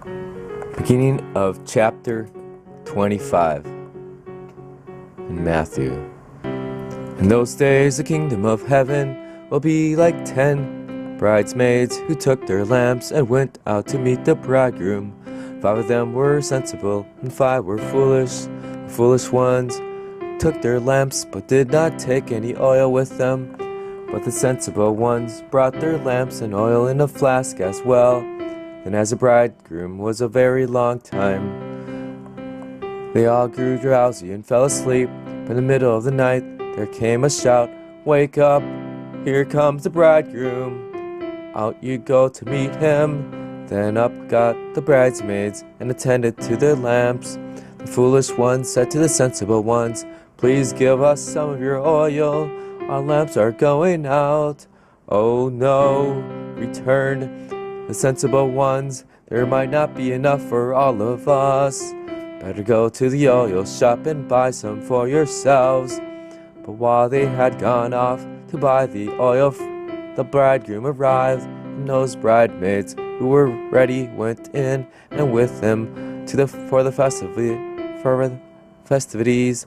Beginning of chapter 25 in Matthew. In those days the kingdom of heaven will be like 10 bridesmaids who took their lamps and went out to meet the bridegroom. 5 of them were sensible and 5 were foolish. The foolish ones took their lamps but did not take any oil with them. But the sensible ones brought their lamps and oil in a flask as well. And as the bridegroom was a very long time, they all grew drowsy and fell asleep. But in the middle of the night there came a shout, "Wake up, here comes the bridegroom." Out you go to meet him. Then up got the bridesmaids and attended to their lamps. The foolish ones said to the sensible ones, "Please give us some of your oil, our lamps are going out." "Oh no," returned the sensible ones, "there might not be enough for all of us. Better go to the oil shop and buy some for yourselves." But while they had gone off to buy the oil, the bridegroom arrived, and those bridesmaids who were ready went in and with him for the festivities,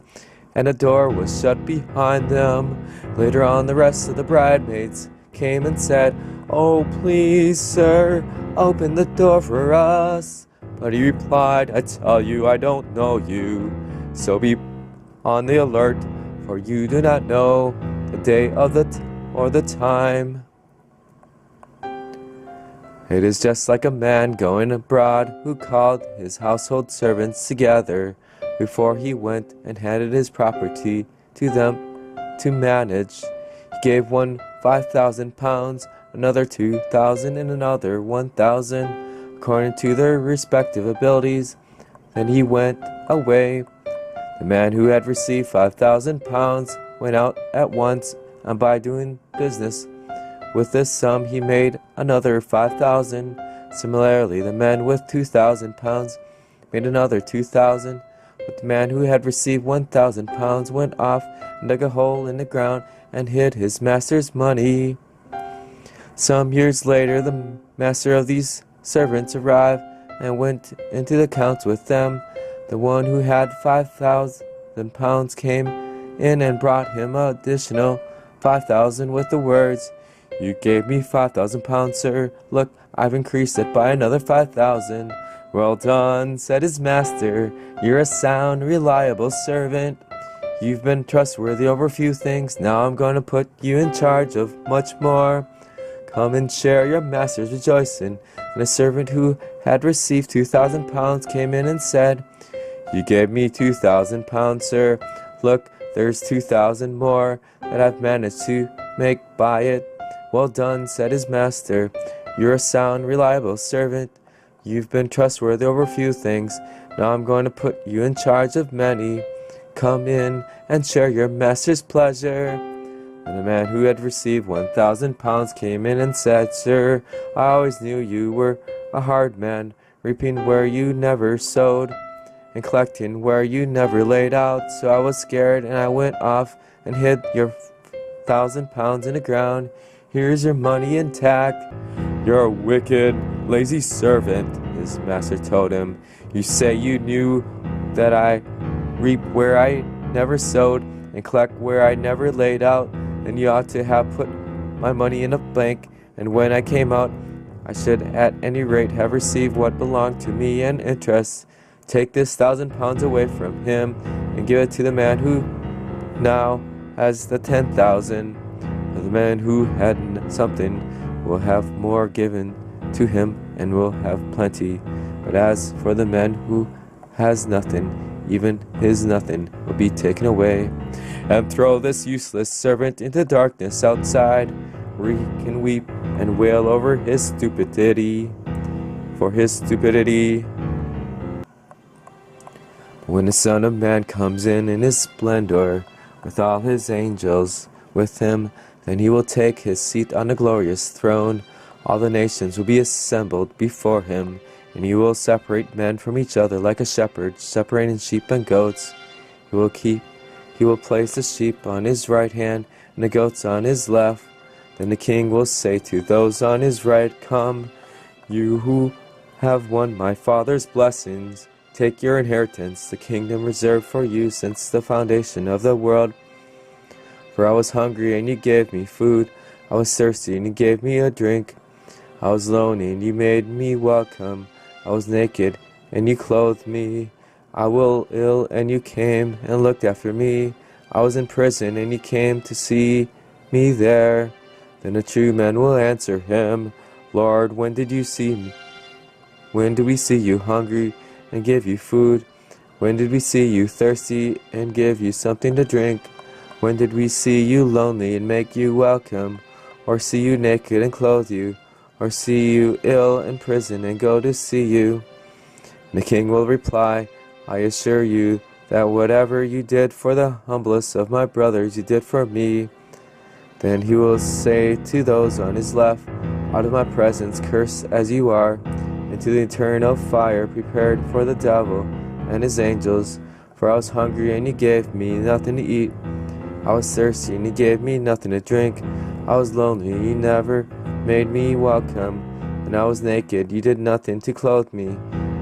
and the door was shut behind them. Later on, the rest of the bridesmaids came and said, "Oh, please, sir, open the door for us." But he replied, "I tell you, I don't know you. So be on the alert, for you do not know the day of or the time." It is just like a man going abroad who called his household servants together before he went and handed his property to them to manage. He gave one 5,000 pounds, another 2,000, and another 1,000, according to their respective abilities. Then he went away. The man who had received 5,000 pounds went out at once, and by doing business with this sum he made another 5,000. Similarly, the man with 2,000 pounds made another 2,000. But the man who had received 1,000 pounds went off and dug a hole in the ground and hid his master's money. Some years later, the master of these servants arrived and went into the accounts with them. The one who had 5,000 pounds came in and brought him an additional 5,000 with the words, "You gave me 5,000 pounds, sir. Look, I've increased it by another 5,000. "Well done," said his master. "You're a sound, reliable servant. You've been trustworthy over a few things. Now I'm going to put you in charge of much more. Come and share your master's rejoicing." And a servant who had received 2,000 pounds came in and said, "You gave me 2,000 pounds, sir. Look, there's 2,000 more that I've managed to make by it." "Well done," said his master. "You're a sound, reliable servant. You've been trustworthy over a few things. Now I'm going to put you in charge of many. Come in and share your master's pleasure." And the man who had received 1,000 pounds came in and said, "Sir, I always knew you were a hard man, reaping where you never sowed, and collecting where you never laid out. So I was scared, and I went off and hid your 1,000 pounds in the ground. Here's your money intact." "You're a wicked, lazy servant," his master told him. "You say you knew that I reap where I never sowed and collect where I never laid out, and you ought to have put my money in a bank, and when I came out, I should at any rate have received what belonged to me and interest. Take this 1,000 pounds away from him and give it to the man who now has the 10,000. The man who had something will have more given to him and will have plenty. But as for the man who has nothing, even his nothing will be taken away. And throw this useless servant into darkness outside, where he can weep and wail over his stupidity, for his stupidity. When the Son of Man comes in his splendor, with all his angels with him, then he will take his seat on the glorious throne. All the nations will be assembled before him, and he will separate men from each other like a shepherd separating sheep and goats. He will place the sheep on his right hand and the goats on his left. Then the king will say to those on his right, "Come, you who have won my Father's blessings. Take your inheritance, the kingdom reserved for you since the foundation of the world. For I was hungry, and you gave me food. I was thirsty, and you gave me a drink. I was lonely, and you made me welcome. I was naked, and you clothed me. I was ill, and you came and looked after me. I was in prison, and you came to see me there. Then a true man will answer him, Lord, when did you see me? When did we see you hungry and give you food? When did we see you thirsty and give you something to drink? When did we see you lonely and make you welcome? Or see you naked and clothe you? Or see you ill in prison and go to see you? And the king will reply, I assure you that whatever you did for the humblest of my brothers, you did for me. Then he will say to those on his left, out of my presence, cursed as you are, into the eternal fire prepared for the devil and his angels. For I was hungry, and you gave me nothing to eat. I was thirsty, and you gave me nothing to drink. I was lonely, and you never made me welcome. And I was naked, you did nothing to clothe me.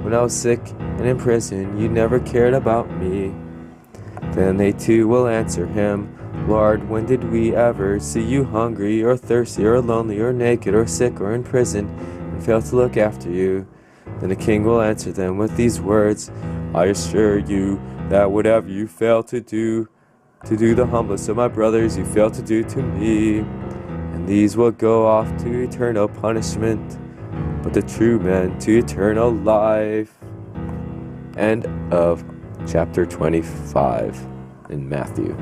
When I was sick and in prison, you never cared about me. Then they too will answer him, Lord, when did we ever see you hungry, or thirsty, or lonely, or naked, or sick, or in prison, and fail to look after you? Then the king will answer them with these words, I assure you that whatever you fail to do the humblest of my brothers, you fail to do to me. And these will go off to eternal punishment, but the true man to eternal life. End of chapter 25 in Matthew.